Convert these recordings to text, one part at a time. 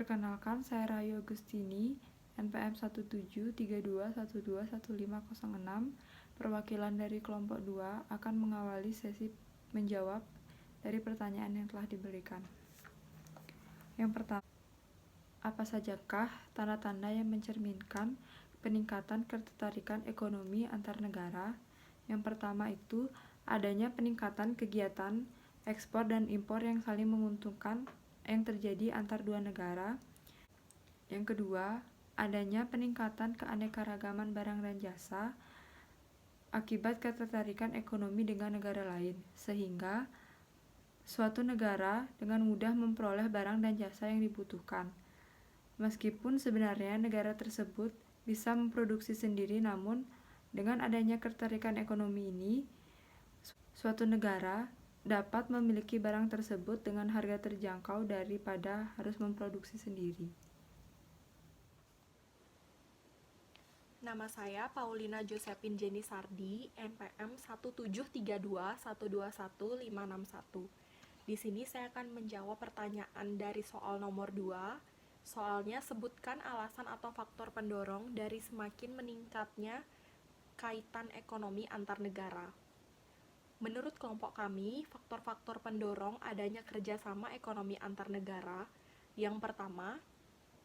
Perkenalkan, saya Rayu Agustini, NPM 1732121506, perwakilan dari kelompok 2 akan mengawali sesi menjawab dari pertanyaan yang telah diberikan. Yang pertama, apa sajakah tanda-tanda yang mencerminkan peningkatan ketertarikan ekonomi antar negara? Yang pertama itu adanya peningkatan kegiatan ekspor dan impor yang saling menguntungkan yang terjadi antar dua negara. Yang kedua, adanya peningkatan keanekaragaman barang dan jasa akibat ketertarikan ekonomi dengan negara lain, sehingga suatu negara dengan mudah memperoleh barang dan jasa yang dibutuhkan. Meskipun sebenarnya negara tersebut bisa memproduksi sendiri, namun dengan adanya ketertarikan ekonomi ini, suatu negara dapat memiliki barang tersebut dengan harga terjangkau daripada harus memproduksi sendiri. Nama saya Paulina Josephine Jenny Sardi, NPM 1732121561. Di sini saya akan menjawab pertanyaan dari soal nomor 2. Soalnya, sebutkan alasan atau faktor pendorong dari semakin meningkatnya kaitan ekonomi antar negara. Menurut kelompok kami, faktor-faktor pendorong adanya kerjasama ekonomi antar negara. Yang pertama,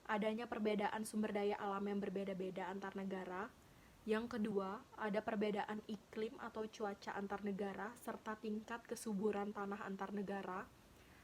adanya perbedaan sumber daya alam yang berbeda-beda antar negara. Yang kedua, ada perbedaan iklim atau cuaca antar negara serta tingkat kesuburan tanah antar negara.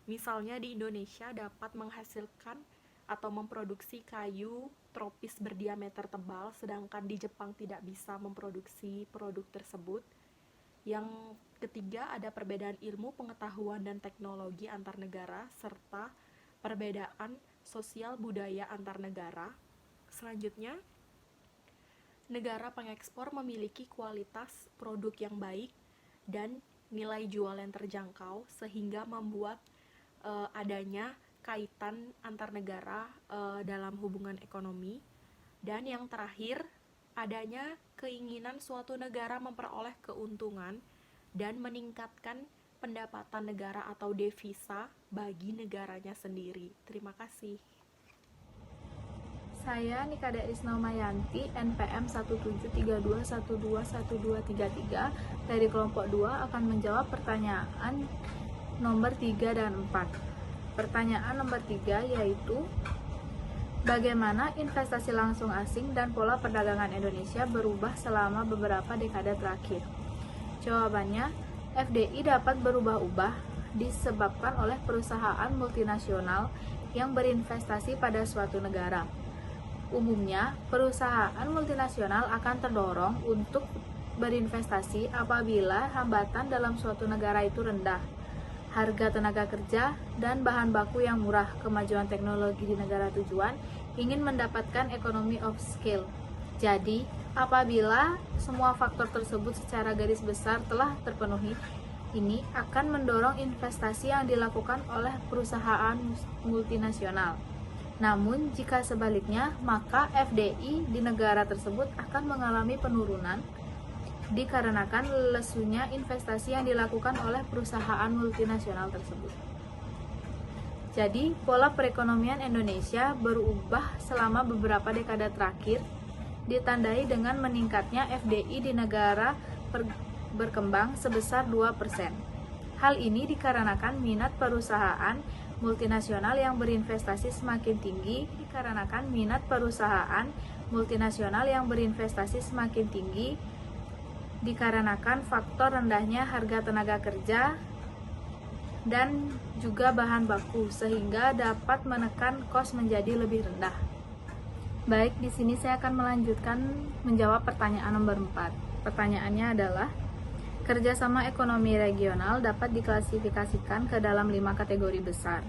Misalnya di Indonesia dapat menghasilkan atau memproduksi kayu tropis berdiameter tebal, sedangkan di Jepang tidak bisa memproduksi produk tersebut. Yang ketiga, ada perbedaan ilmu, pengetahuan, dan teknologi antar negara, serta perbedaan sosial budaya antar negara. Selanjutnya, negara pengekspor memiliki kualitas produk yang baik dan nilai jual yang terjangkau, sehingga membuat adanya kaitan antar negara dalam hubungan ekonomi. Dan yang terakhir, adanya keinginan suatu negara memperoleh keuntungan dan meningkatkan pendapatan negara atau devisa bagi negaranya sendiri. Terima kasih. Saya Nikada Isnaumayanti, NPM 1732121233 dari kelompok 2 akan menjawab pertanyaan nomor 3 dan 4. Pertanyaan nomor 3 yaitu bagaimana investasi langsung asing dan pola perdagangan Indonesia berubah selama beberapa dekade terakhir? Jawabannya, FDI dapat berubah-ubah disebabkan oleh perusahaan multinasional yang berinvestasi pada suatu negara. Umumnya, perusahaan multinasional akan terdorong untuk berinvestasi apabila hambatan dalam suatu negara itu rendah, harga tenaga kerja dan bahan baku yang murah, kemajuan teknologi di negara tujuan, ingin mendapatkan economy of scale. Jadi, apabila semua faktor tersebut secara garis besar telah terpenuhi, ini akan mendorong investasi yang dilakukan oleh perusahaan multinasional. Namun, jika sebaliknya, maka FDI di negara tersebut akan mengalami penurunan dikarenakan lesunya investasi yang dilakukan oleh perusahaan multinasional tersebut. Jadi, pola perekonomian Indonesia berubah selama beberapa dekade terakhir, ditandai dengan meningkatnya FDI di negara berkembang sebesar 2%. Hal ini dikarenakan minat perusahaan multinasional yang berinvestasi semakin tinggi, dikarenakan faktor rendahnya harga tenaga kerja dan juga bahan baku, sehingga dapat menekan kos menjadi lebih rendah. Baik, di sini saya akan melanjutkan menjawab pertanyaan nomor 4. Pertanyaannya adalah, kerjasama ekonomi regional dapat diklasifikasikan ke dalam 5 kategori besar.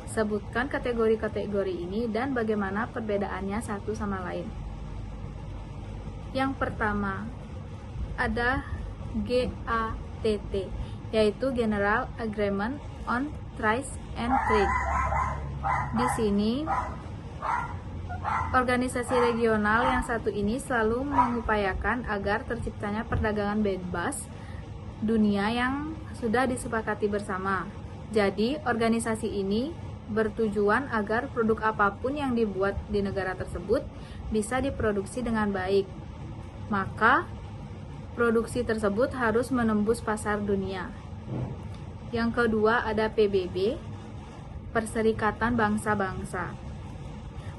Sebutkan kategori-kategori ini dan bagaimana perbedaannya satu sama lain. Yang pertama, ada GATT, yaitu General Agreement on Trade and Trade. Di sini, organisasi regional yang satu ini selalu mengupayakan agar terciptanya perdagangan bebas dunia yang sudah disepakati bersama. Jadi, organisasi ini bertujuan agar produk apapun yang dibuat di negara tersebut bisa diproduksi dengan baik. Maka, produksi tersebut harus menembus pasar dunia. Yang kedua ada PBB, Perserikatan Bangsa-Bangsa.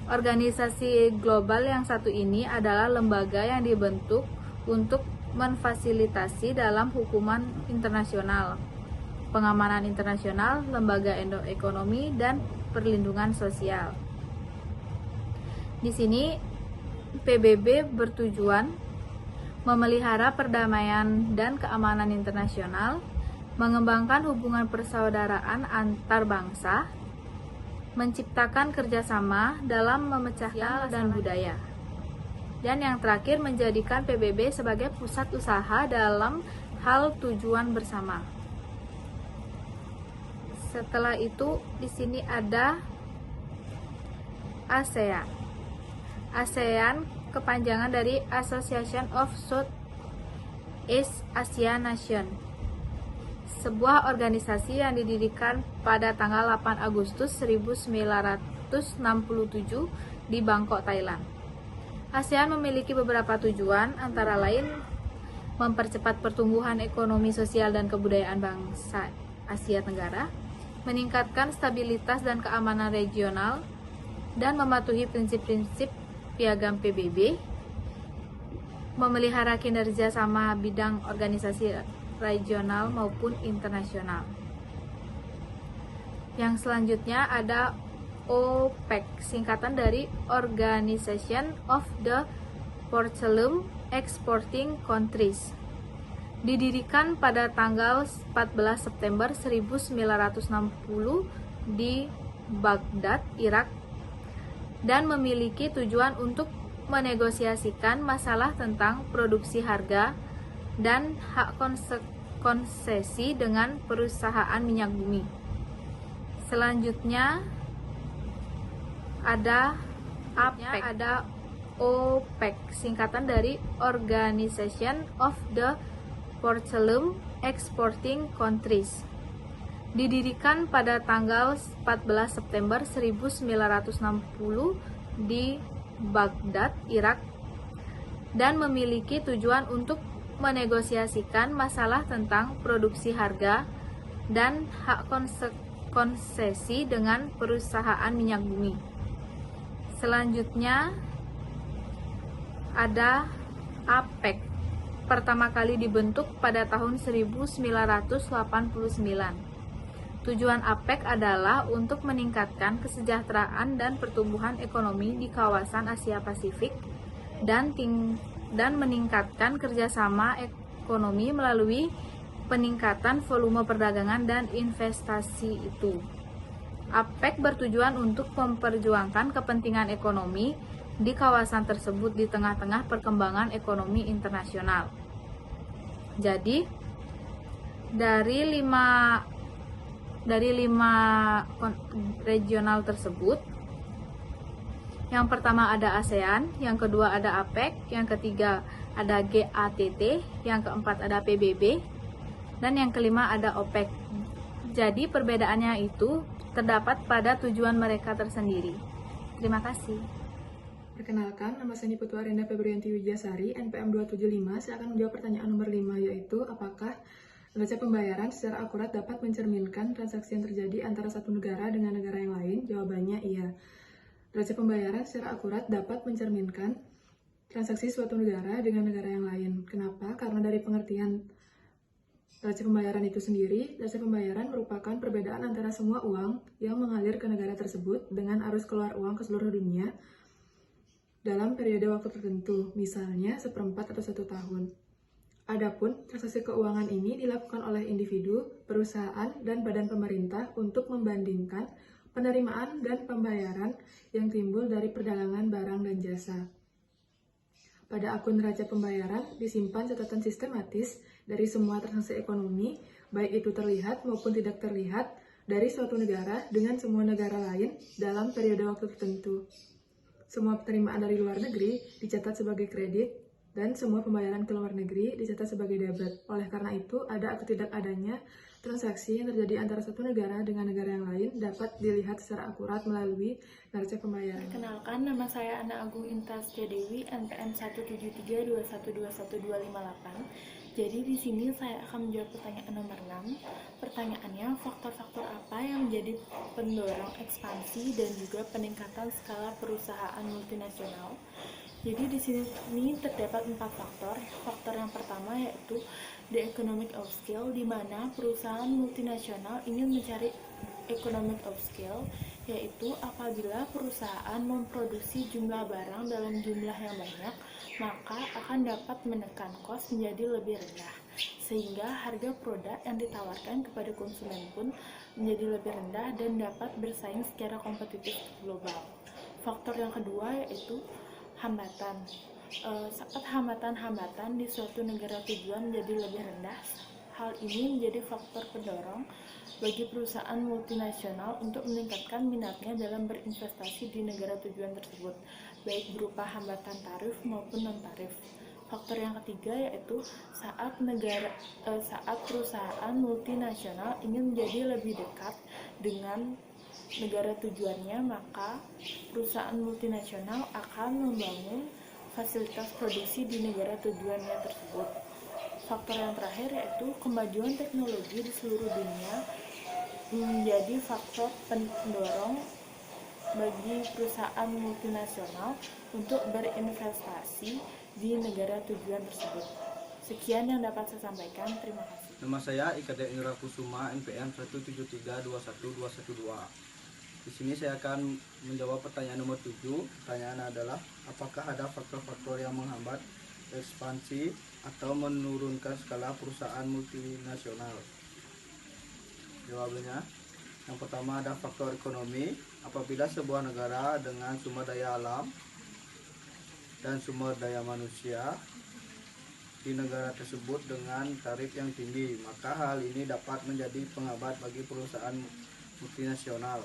Organisasi global yang satu ini adalah lembaga yang dibentuk untuk memfasilitasi dalam hukuman internasional, pengamanan internasional, lembaga ekonomi, dan perlindungan sosial. Di sini PBB bertujuan memelihara perdamaian dan keamanan internasional, mengembangkan hubungan persaudaraan antar bangsa, menciptakan kerjasama dalam memecahkan dan budaya. Dan yang terakhir, menjadikan PBB sebagai pusat usaha dalam hal tujuan bersama. Setelah itu, di sini ada ASEAN. ASEAN kepanjangan dari Association of Southeast Asian Nations, sebuah organisasi yang didirikan pada tanggal 8 Agustus 1967 di Bangkok, Thailand. ASEAN memiliki beberapa tujuan, antara lain mempercepat pertumbuhan ekonomi, sosial, dan kebudayaan bangsa Asia Tenggara, meningkatkan stabilitas dan keamanan regional, dan mematuhi prinsip-prinsip piagam PBB, memelihara kinerja sama bidang organisasi regional maupun internasional. Yang selanjutnya ada OPEC, singkatan dari Organization of the Petroleum Exporting Countries. Didirikan pada tanggal 14 September 1960 di Baghdad, Irak, dan memiliki tujuan untuk menegosiasikan masalah tentang produksi, harga, dan hak konsesi dengan perusahaan minyak bumi. Selanjutnya ada APEC, ada OPEC, singkatan dari Organization of the Petroleum Exporting Countries. Didirikan pada tanggal 14 September 1960 di Baghdad, Irak, dan memiliki tujuan untuk menegosiasikan masalah tentang produksi, harga, dan hak konsesi dengan perusahaan minyak bumi. Selanjutnya ada APEC, pertama kali dibentuk pada tahun 1989. Tujuan APEC adalah untuk meningkatkan kesejahteraan dan pertumbuhan ekonomi di kawasan Asia Pasifik dan meningkatkan kerjasama ekonomi melalui peningkatan volume perdagangan dan investasi itu. APEC bertujuan untuk memperjuangkan kepentingan ekonomi di kawasan tersebut di tengah-tengah perkembangan ekonomi internasional. Jadi, dari lima regional tersebut, yang pertama ada ASEAN, yang kedua ada APEC, yang ketiga ada GATT, yang keempat ada PBB, dan yang kelima ada OPEC. Jadi perbedaannya itu terdapat pada tujuan mereka tersendiri. Terima kasih. Perkenalkan, nama saya Putu Arenda Febrianti Wijasari, NPM 275. Saya akan menjawab pertanyaan nomor 5, yaitu apakah neraca pembayaran secara akurat dapat mencerminkan transaksi yang terjadi antara satu negara dengan negara yang lain? Jawabannya iya. Neraca pembayaran secara akurat dapat mencerminkan transaksi suatu negara dengan negara yang lain. Kenapa? Karena dari pengertian neraca pembayaran itu sendiri, neraca pembayaran merupakan perbedaan antara semua uang yang mengalir ke negara tersebut dengan arus keluar uang ke seluruh dunia dalam periode waktu tertentu, misalnya 1/4 atau 1 tahun. Adapun transaksi keuangan ini dilakukan oleh individu, perusahaan, dan badan pemerintah untuk membandingkan penerimaan dan pembayaran yang timbul dari perdagangan barang dan jasa. Pada akun neraca pembayaran disimpan catatan sistematis dari semua transaksi ekonomi, baik itu terlihat maupun tidak terlihat, dari suatu negara dengan semua negara lain dalam periode waktu tertentu. Semua penerimaan dari luar negeri dicatat sebagai kredit, dan semua pembayaran ke luar negeri dicatat sebagai debit. Oleh karena itu, ada atau tidak adanya Transaksi yang terjadi antara satu negara dengan negara yang lain dapat dilihat secara akurat melalui neraca pembayaran. Perkenalkan, nama saya Ana Agung Intastia Dewi, NPM 17321125258. Jadi di sini saya akan menjawab pertanyaan nomor 6. Pertanyaannya, faktor-faktor apa yang menjadi pendorong ekspansi dan juga peningkatan skala perusahaan multinasional? Jadi di sini terdapat 4 faktor. Faktor yang pertama yaitu the economic of scale, di mana perusahaan multinasional ingin mencari economic of scale, yaitu apabila perusahaan memproduksi jumlah barang dalam jumlah yang banyak, maka akan dapat menekan kos menjadi lebih rendah, sehingga harga produk yang ditawarkan kepada konsumen pun menjadi lebih rendah dan dapat bersaing secara kompetitif global. Faktor yang kedua yaitu hambatan. Saat hambatan-hambatan di suatu negara tujuan menjadi lebih rendah, hal ini menjadi faktor pendorong bagi perusahaan multinasional untuk meningkatkan minatnya dalam berinvestasi di negara tujuan tersebut, baik berupa hambatan tarif maupun non-tarif. Faktor yang ketiga yaitu saat perusahaan multinasional ingin menjadi lebih dekat dengan negara tujuannya, maka perusahaan multinasional akan membangun fasilitas produksi di negara tujuannya tersebut. Faktor yang terakhir yaitu kemajuan teknologi di seluruh dunia menjadi faktor pendorong bagi perusahaan multinasional untuk berinvestasi di negara tujuan tersebut. Sekian yang dapat saya sampaikan. Terima kasih. Nama saya Ikade Indra Kusuma, NPM 1732112. Di sini saya akan menjawab pertanyaan nomor 7. Pertanyaan adalah, apakah ada faktor-faktor yang menghambat ekspansi atau menurunkan skala perusahaan multinasional? Jawabannya, yang pertama ada faktor ekonomi. Apabila sebuah negara dengan sumber daya alam dan sumber daya manusia di negara tersebut dengan tarif yang tinggi, maka hal ini dapat menjadi penghambat bagi perusahaan multinasional.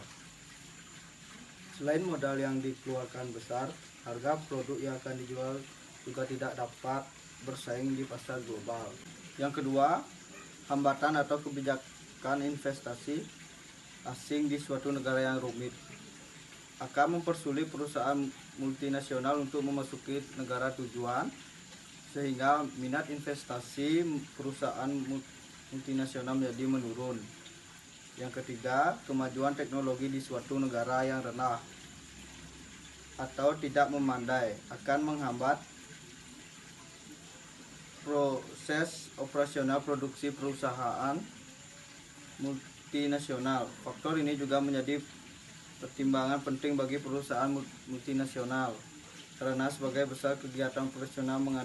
Selain modal yang dikeluarkan besar, harga produk yang akan dijual juga tidak dapat bersaing di pasar global. Yang kedua, hambatan atau kebijakan investasi asing di suatu negara yang rumit akan mempersulit perusahaan multinasional untuk memasuki negara tujuan, sehingga minat investasi perusahaan multinasional menjadi menurun. Yang ketiga, kemajuan teknologi di suatu negara yang rendah atau tidak memandai akan menghambat proses operasional produksi perusahaan multinasional. Faktor ini juga menjadi pertimbangan penting bagi perusahaan multinasional karena sebagai besar kegiatan operasional mengadakan